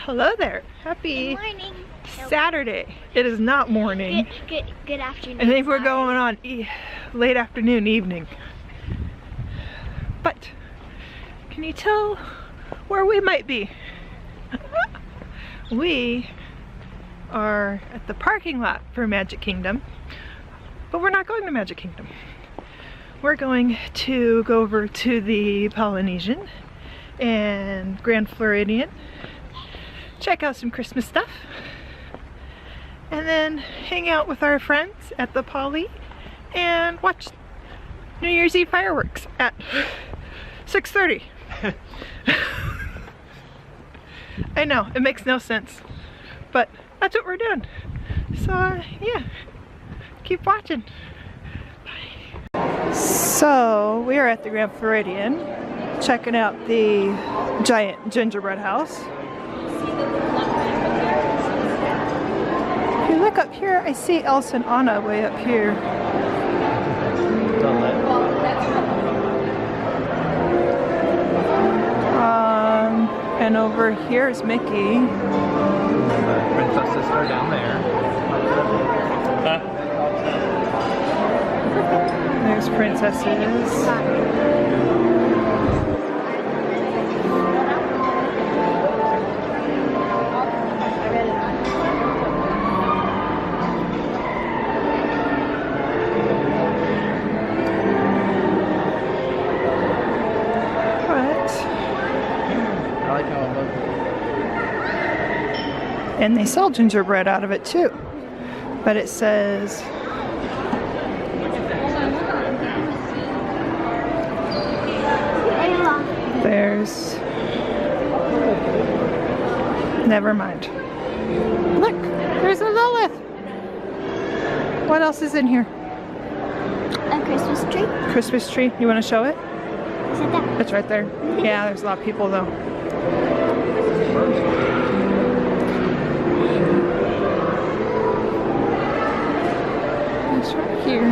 Hello there. Happy Good morning. Saturday. It is not morning. Good afternoon. I think we're going on late afternoon, evening. But can you tell where we might be? We are at the parking lot for Magic Kingdom, but we're not going to Magic Kingdom. We're going to go over to the Polynesian and Grand Floridian, check out some Christmas stuff, and then hang out with our friends at the Poly and watch New Year's Eve fireworks at 6:30. I know, it makes no sense, but that's what we're doing. So yeah, keep watching. Bye. So we are at the Grand Floridian checking out the giant gingerbread house. If you look up here, I see Elsa and Anna way up here. And over here is Mickey. Princesses are down there. There's princesses. And they sell gingerbread out of it too. But it says there's, never mind. Look, there's a Lilith. What else is in here? A Christmas tree. Christmas tree. You want to show it? Is it that? It's right there. Yeah, there's a lot of people though. It's right here.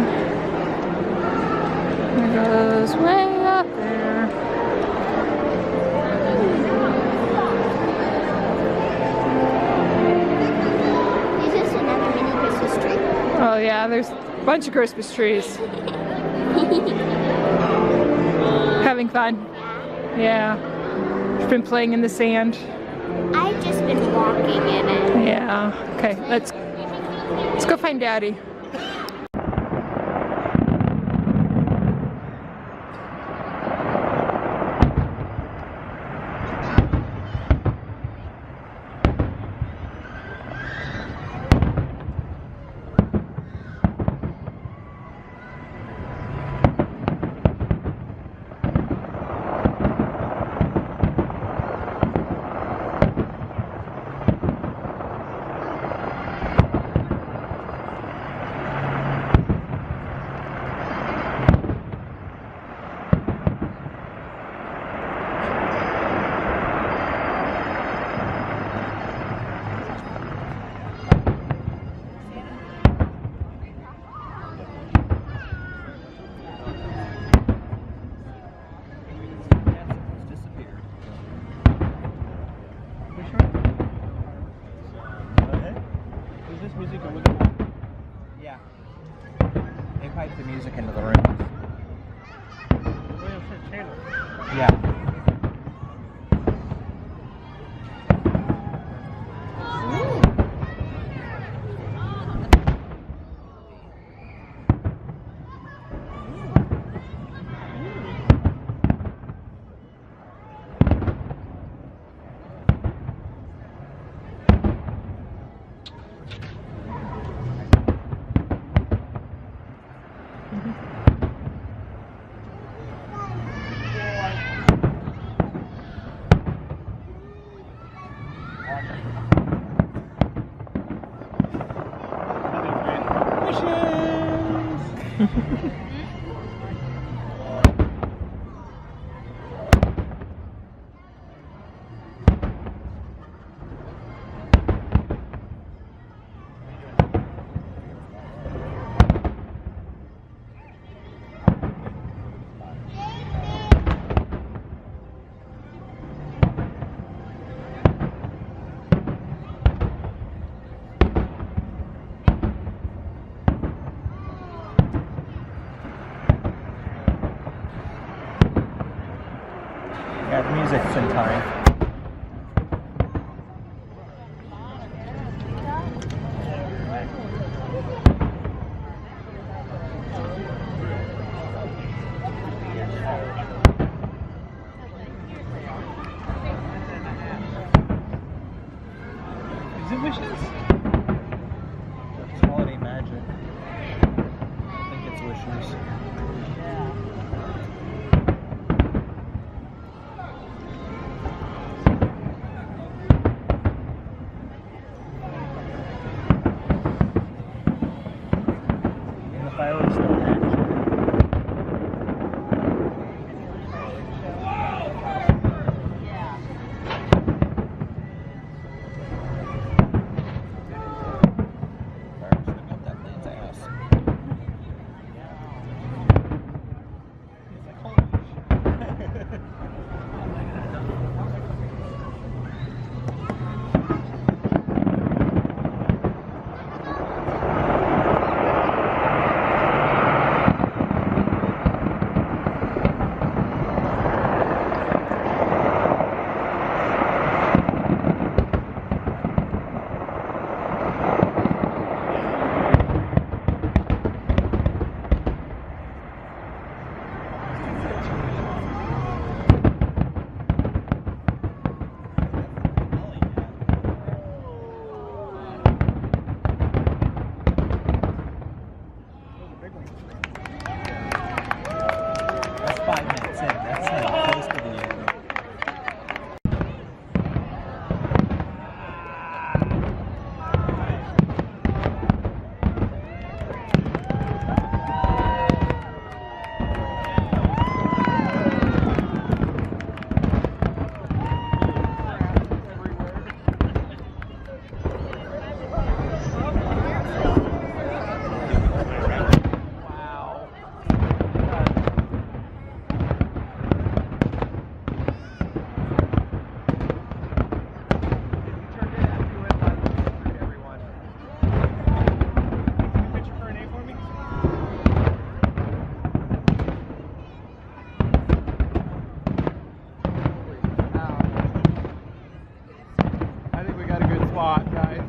It goes way up there. Is this another mini Christmas tree? Oh yeah, there's a bunch of Christmas trees. Having fun? Yeah. You've been playing in the sand? I've just been walking in it. Yeah. Okay, let's go find Daddy. Yeah. They pipe the music into the rooms. Yeah. Is it wishes? It's holiday magic. I think it's wishes. And the fireworks still match. That's 5 minutes in. That's close to the end. Guys.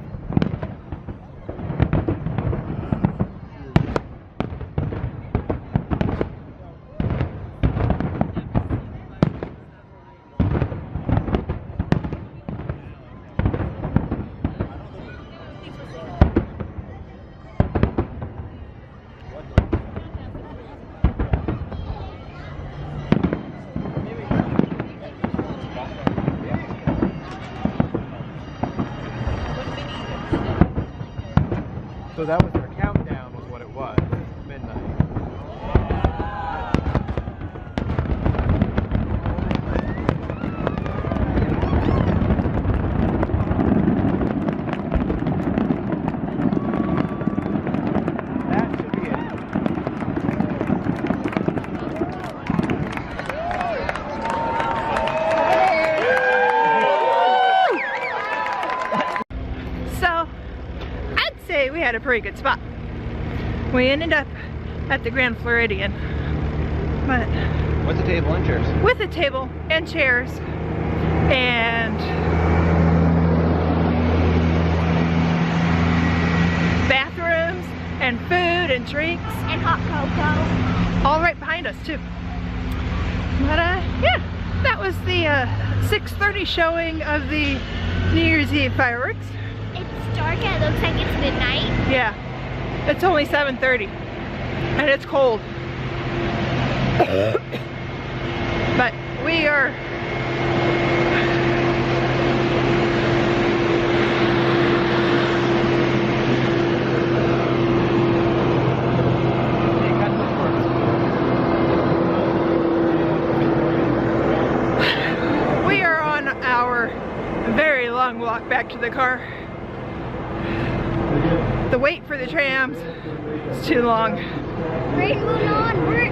So that was their countdown, was what it was. Midnight. That should be it. So, I'd say we had a pretty good spot. We ended up at the Grand Floridian, but What's a table and chairs? with a table and chairs and bathrooms and food and drinks, And hot cocoa. all right behind us too. But yeah, that was the 6:30 showing of the New Year's Eve fireworks. It's dark and it looks like it's midnight. Yeah, it's only 7:30 and it's cold. But we are on our very long walk back to the car. The wait for the trams is too long. We're in Mulan. We're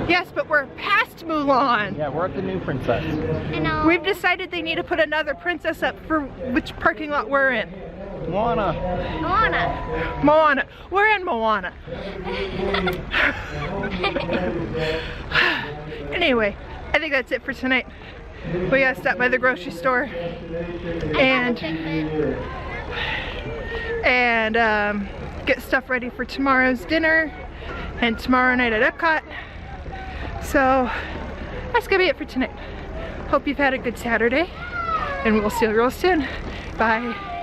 Yes, but we're past Mulan. Yeah, we're at the new princess. We've decided they need to put another princess up for which parking lot we're in. Moana. Moana. We're in Moana. Anyway, I think that's it for tonight. We gotta stop by the grocery store and get stuff ready for tomorrow's dinner and tomorrow night at Epcot. So that's gonna be it for tonight. Hope you've had a good Saturday, and we'll see you real soon. Bye.